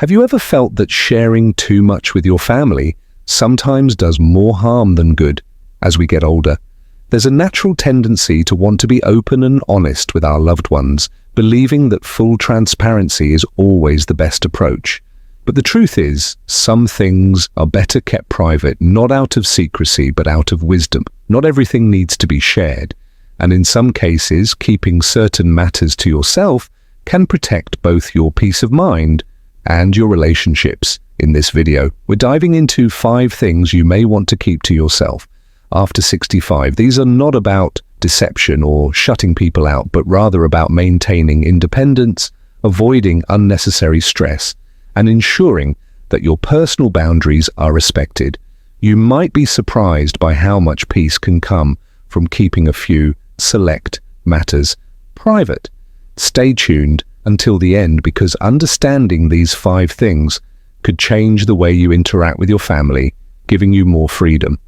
Have you ever felt that sharing too much with your family sometimes does more harm than good as we get older? There's a natural tendency to want to be open and honest with our loved ones, believing that full transparency is always the best approach. But the truth is, some things are better kept private, not out of secrecy, but out of wisdom. Not everything needs to be shared, and in some cases, keeping certain matters to yourself can protect both your peace of mind and your relationships. In this video, we're diving into 5 things you may want to keep to yourself after 65. These are not about deception or shutting people out, but rather about maintaining independence, avoiding unnecessary stress, and ensuring that your personal boundaries are respected. You might be surprised by how much peace can come from keeping a few select matters private. Stay tuned until the end, because understanding these 5 things could change the way you interact with your family, giving you more freedom.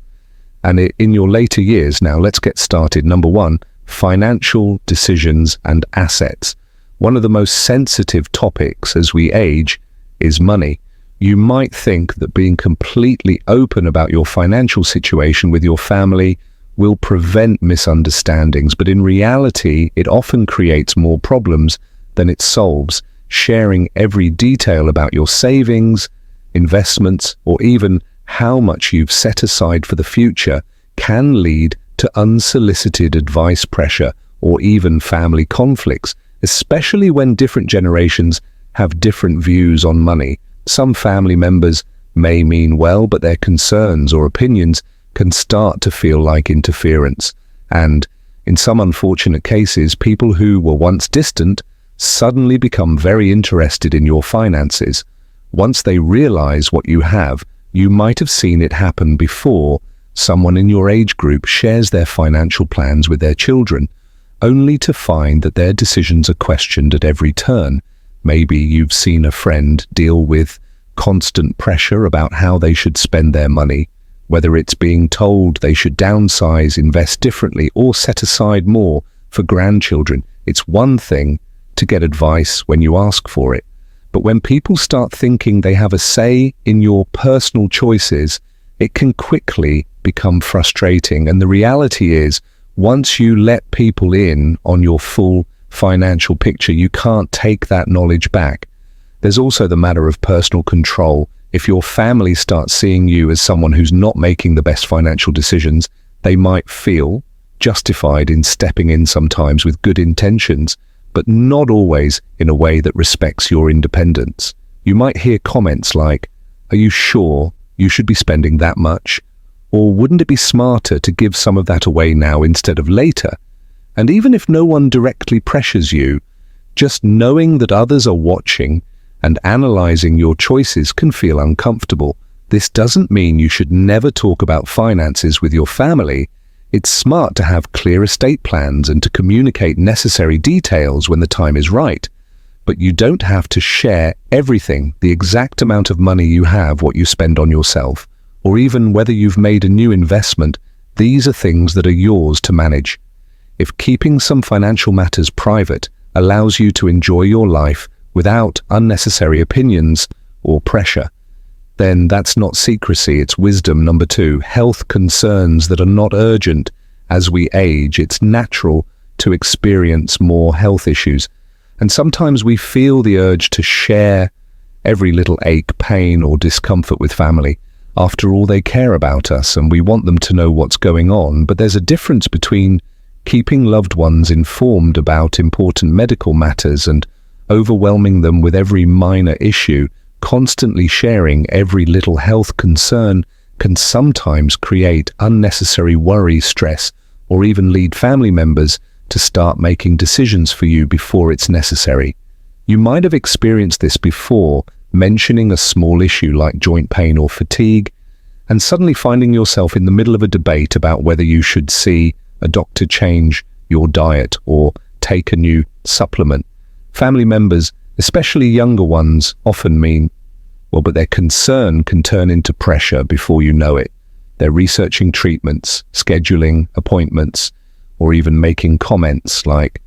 And in your later years, now let's get started. Number 1, financial decisions and assets. One of the most sensitive topics as we age is money. You might think that being completely open about your financial situation with your family will prevent misunderstandings, but in reality, it often creates more problems than it solves. Sharing every detail about your savings, investments, or even how much you've set aside for the future can lead to unsolicited advice pressure or even family conflicts, especially when different generations have different views on money. Some family members may mean well, but their concerns or opinions can start to feel like interference. And in some unfortunate cases, people who were once distant suddenly become very interested in your finances. Once they realize what you have, you might have seen it happen before. Someone in your age group shares their financial plans with their children, only to find that their decisions are questioned at every turn. Maybe you've seen a friend deal with constant pressure about how they should spend their money, whether it's being told they should downsize, invest differently, or set aside more for grandchildren. It's one thing to get advice when you ask for it, but when people start thinking they have a say in your personal choices, it can quickly become frustrating. And the reality is, once you let people in on your full financial picture, you can't take that knowledge back. There's also the matter of personal control. If your family starts seeing you as someone who's not making the best financial decisions, they might feel justified in stepping in sometimes with good intentions, but not always in a way that respects your independence. You might hear comments like, "Are you sure you should be spending that much?" Or "Wouldn't it be smarter to give some of that away now instead of later?" And even if no one directly pressures you, just knowing that others are watching and analyzing your choices can feel uncomfortable. This doesn't mean you should never talk about finances with your family. It's smart to have clear estate plans and to communicate necessary details when the time is right. But you don't have to share everything, the exact amount of money you have, what you spend on yourself, or even whether you've made a new investment. These are things that are yours to manage. If keeping some financial matters private allows you to enjoy your life without unnecessary opinions or pressure, then that's not secrecy, it's wisdom. Number 2, health concerns that are not urgent. As we age, it's natural to experience more health issues, and sometimes we feel the urge to share every little ache, pain, or discomfort with family. After all, they care about us and we want them to know what's going on. But there's a difference between keeping loved ones informed about important medical matters and overwhelming them with every minor issue. Constantly sharing every little health concern can sometimes create unnecessary worry, stress, or even lead family members to start making decisions for you before it's necessary. You might have experienced this before, mentioning a small issue like joint pain or fatigue, and suddenly finding yourself in the middle of a debate about whether you should see a doctor, change your diet, or take a new supplement. Family members, especially younger ones, often mean, well, but their concern can turn into pressure before you know it. They're researching treatments, scheduling appointments, or even making comments like,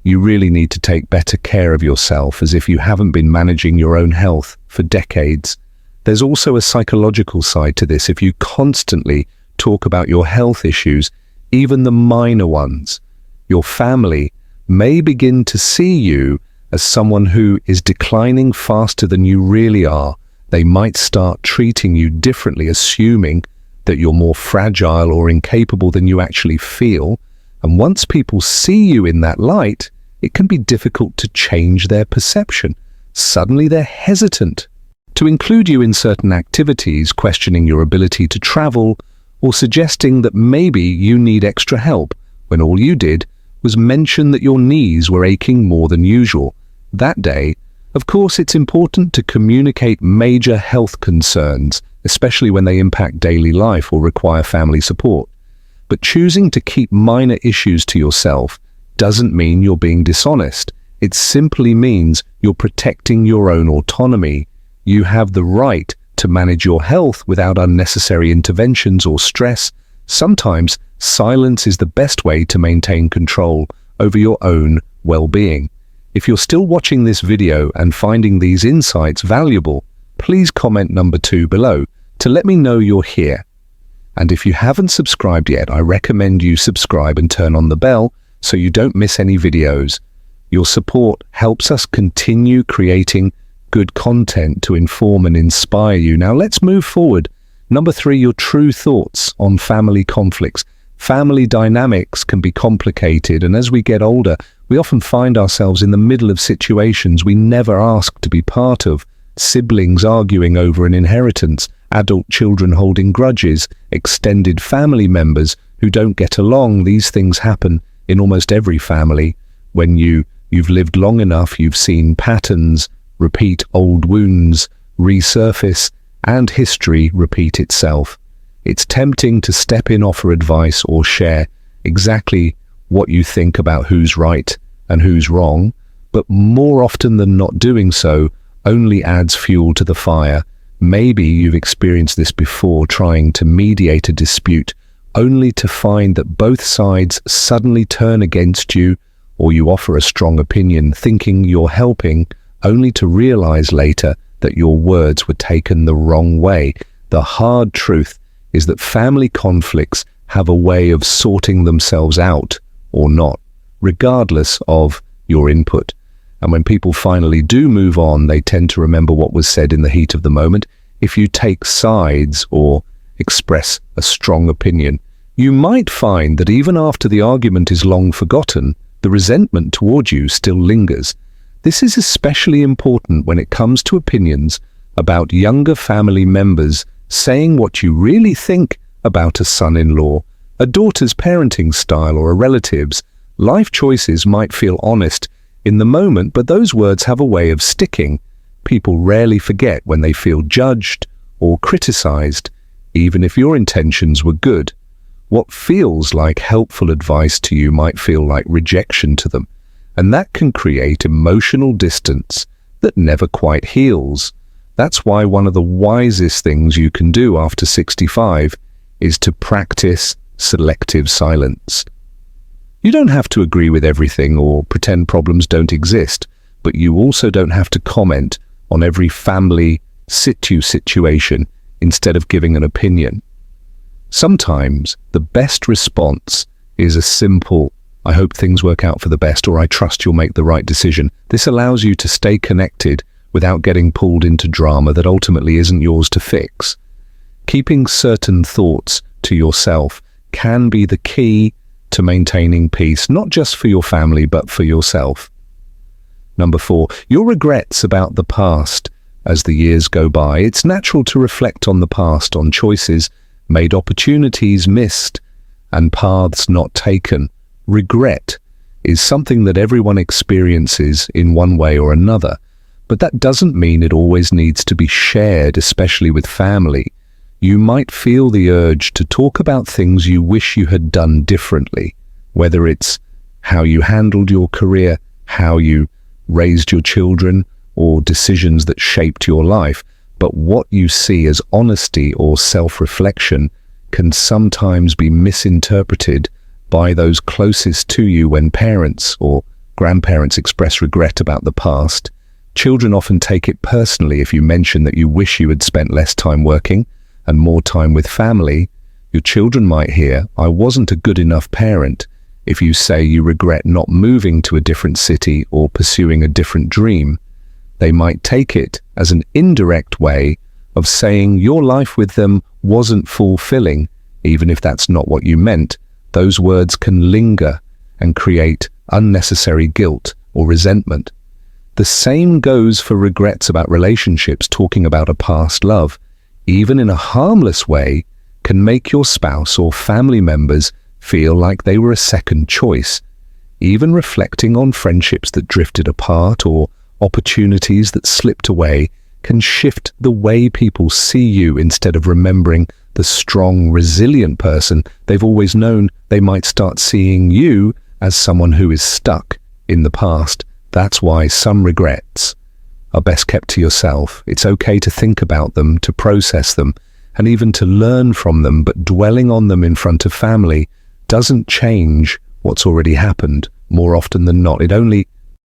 you really need to take better care of yourself, as if you haven't been managing your own health for decades. There's also a psychological side to this. If you constantly talk about your health issues, even the minor ones, your family may begin to see you as someone who is declining faster than you really are. They might start treating you differently, assuming that you're more fragile or incapable than you actually feel. And once people see you in that light, it can be difficult to change their perception. Suddenly they're hesitant to include you in certain activities, questioning your ability to travel, or suggesting that maybe you need extra help, when all you did was mention that your knees were aching more than usual. That day, of course, it's important to communicate major health concerns, especially when they impact daily life or require family support. But choosing to keep minor issues to yourself doesn't mean you're being dishonest. It simply means you're protecting your own autonomy. You have the right to manage your health without unnecessary interventions or stress. Sometimes silence is the best way to maintain control over your own well-being. If you're still watching this video and finding these insights valuable, please comment number 2 below to let me know you're here. And if you haven't subscribed yet, I recommend you subscribe and turn on the bell so you don't miss any videos. Your support helps us continue creating good content to inform and inspire you. Now let's move forward. Number 3, your true thoughts on family conflicts. Family dynamics can be complicated, and as we get older, we often find ourselves in the middle of situations we never asked to be part of. Siblings arguing over an inheritance, adult children holding grudges, extended family members who don't get along. These things happen in almost every family. When you've lived long enough, you've seen patterns repeat, old wounds resurface, and history repeat itself. It's tempting to step in, offer advice, or share exactly what you think about who's right and who's wrong, but more often than not, doing so only adds fuel to the fire. Maybe you've experienced this before, trying to mediate a dispute, only to find that both sides suddenly turn against you, or you offer a strong opinion, thinking you're helping, only to realize later that your words were taken the wrong way. The hard truth is that family conflicts have a way of sorting themselves out or not, regardless of your input. And when people finally do move on, they tend to remember what was said in the heat of the moment. If you take sides or express a strong opinion, you might find that even after the argument is long forgotten, the resentment toward you still lingers. This is especially important when it comes to opinions about younger family members saying what you really think about a son-in-law, a daughter's parenting style, or a relative's. Life choices might feel honest in the moment, but those words have a way of sticking. People rarely forget when they feel judged or criticized, even if your intentions were good. What feels like helpful advice to you might feel like rejection to them, and that can create emotional distance that never quite heals. That's why one of the wisest things you can do after 65 is to practice selective silence. You don't have to agree with everything or pretend problems don't exist, but you also don't have to comment on every family situation instead of giving an opinion. Sometimes the best response is a simple, "I hope things work out for the best," or "I trust you'll make the right decision." This allows you to stay connected without getting pulled into drama that ultimately isn't yours to fix. Keeping certain thoughts to yourself can be the key to maintaining peace, not just for your family, but for yourself. Number 4, your regrets about the past. As the years go by, it's natural to reflect on the past, on choices made, opportunities missed, and paths not taken. Regret is something that everyone experiences in one way or another, but that doesn't mean it always needs to be shared, especially with family. You might feel the urge to talk about things you wish you had done differently, whether it's how you handled your career, how you raised your children, or decisions that shaped your life. But what you see as honesty or self-reflection can sometimes be misinterpreted by those closest to you when parents or Grandparents express regret about the past. Children often take it personally if you mention that you wish you had spent less time working and more time with family. Your children might hear, "I wasn't a good enough parent," if you say you regret not moving to a different city or pursuing a different dream. They might take it as an indirect way of saying your life with them wasn't fulfilling. Even if that's not what you meant, those words can linger and create unnecessary guilt or resentment. The same goes for regrets about relationships. Talking about a past love, even in a harmless way, can make your spouse or family members feel like they were a second choice. Even reflecting on friendships that drifted apart or opportunities that slipped away can shift the way people see you. Instead of remembering the strong, resilient person they've always known, they might start seeing you as someone who is stuck in the past. That's why some regrets are best kept to yourself. It's okay to think about them, to process them, and even to learn from them, but dwelling on them in front of family doesn't change what's already happened. More often than not, it only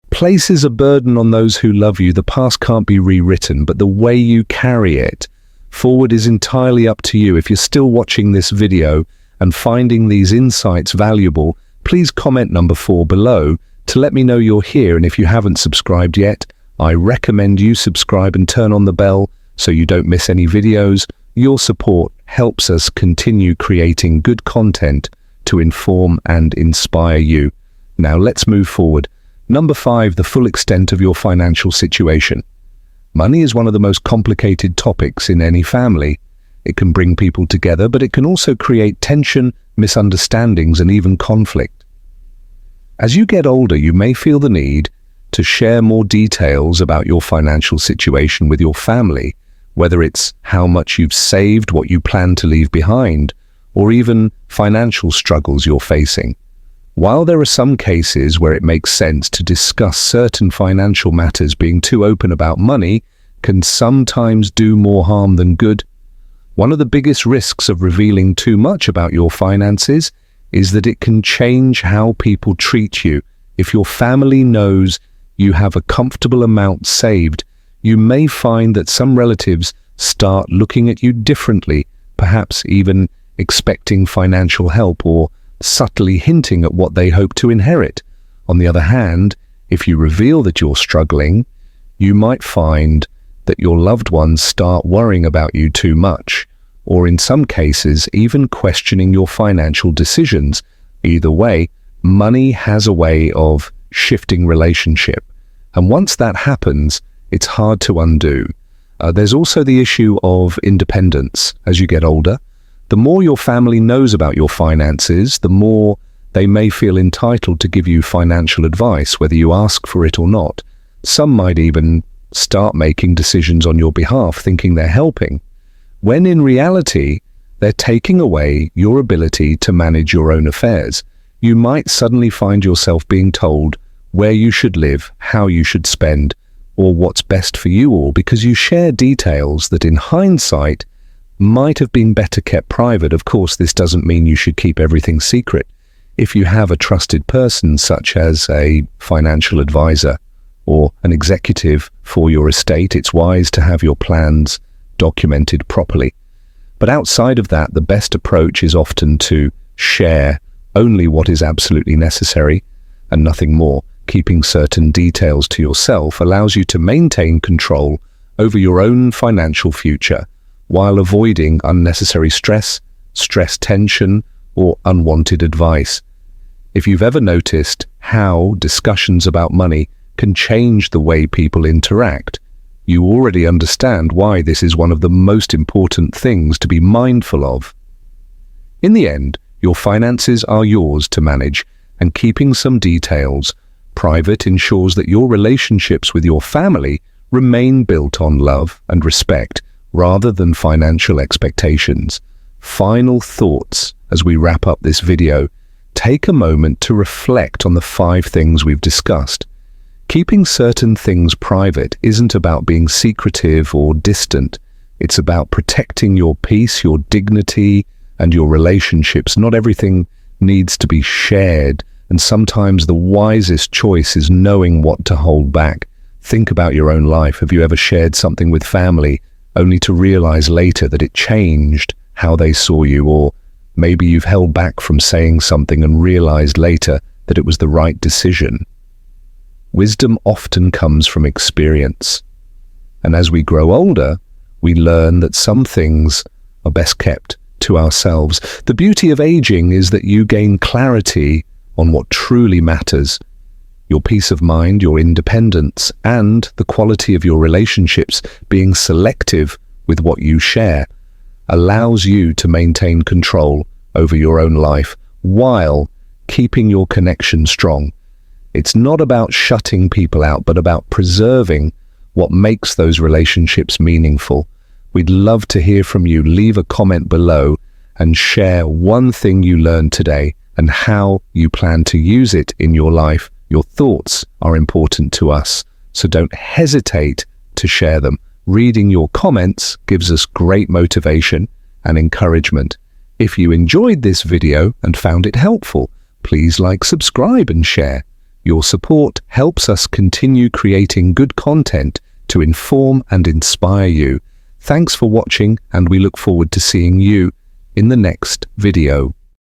places a burden on those who love you. The past can't be rewritten, but the way you carry it forward is entirely up to you. If you're still watching this video and finding these insights valuable, please comment number 4 below to let me know you're here. And if you haven't subscribed yet, I recommend you subscribe and turn on the bell so you don't miss any videos. Your support helps us continue creating good content to inform and inspire you. Now let's move forward. Number 5, the full extent of your financial situation. Money is one of the most complicated topics in any family. It can bring people together, but it can also create tension, misunderstandings, and even conflict. As you get older, you may feel the need to share more details about your financial situation with your family, whether it's how much you've saved, what you plan to leave behind, or even financial struggles you're facing. While there are some cases where it makes sense to discuss certain financial matters, being too open about money can sometimes do more harm than good. One of the biggest risks of revealing too much about your finances is that it can change how people treat you. If your family knows you have a comfortable amount saved, you may find that some relatives start looking at you differently, perhaps even expecting financial help or subtly hinting at what they hope to inherit. On the other hand, if you reveal that you're struggling, you might find that your loved ones start worrying about you too much, or in some cases, even questioning your financial decisions. Either way, money has a way of shifting relationship, and once that happens, it's hard to undo. There's also the issue of independence. As you get older, the more your family knows about your finances, the more they may feel entitled to give you financial advice, whether you ask for it or not. Some might even start making decisions on your behalf, thinking they're helping, when in reality, they're taking away your ability to manage your own affairs. You might suddenly find yourself being told where you should live, how you should spend, or what's best for you all, because you share details that in hindsight might have been better kept private. Of course, this doesn't mean you should keep everything secret. If you have a trusted person, such as a financial advisor or an executive for your estate, it's wise to have your plans documented properly. But outside of that, the best approach is often to share only what is absolutely necessary and nothing more. Keeping certain details to yourself allows you to maintain control over your own financial future, while avoiding unnecessary stress, tension, or unwanted advice. If you've ever noticed how discussions about money can change the way people interact, you already understand why this is one of the most important things to be mindful of. In the end, your finances are yours to manage, and keeping some details private ensures that your relationships with your family remain built on love and respect, rather than financial expectations. Final thoughts as we wrap up this video. Take a moment to reflect on the 5 things we've discussed. Keeping certain things private isn't about being secretive or distant. It's about protecting your peace, your dignity, and your relationships. Not everything needs to be shared, And sometimes the wisest choice is knowing what to hold back. Think about your own life. Have you ever shared something with family only to realize later that it changed how they saw you? Or maybe you've held back from saying something and realized later that it was the right decision. Wisdom often comes from experience. And as we grow older, we learn that some things are best kept to ourselves. The beauty of aging is that you gain clarity on what truly matters. Your peace of mind, your independence, and the quality of your relationships. Being selective with what you share allows you to maintain control over your own life while keeping your connection strong. It's not about shutting people out, but about preserving what makes those relationships meaningful. We'd love to hear from you. Leave a comment below and share one thing you learned today and how you plan to use it in your life. Your thoughts are important to us, so don't hesitate to share them. Reading your comments gives us great motivation and encouragement. If you enjoyed this video and found it helpful, please like, subscribe, and share. Your support helps us continue creating good content to inform and inspire you. Thanks for watching, and we look forward to seeing you in the next video.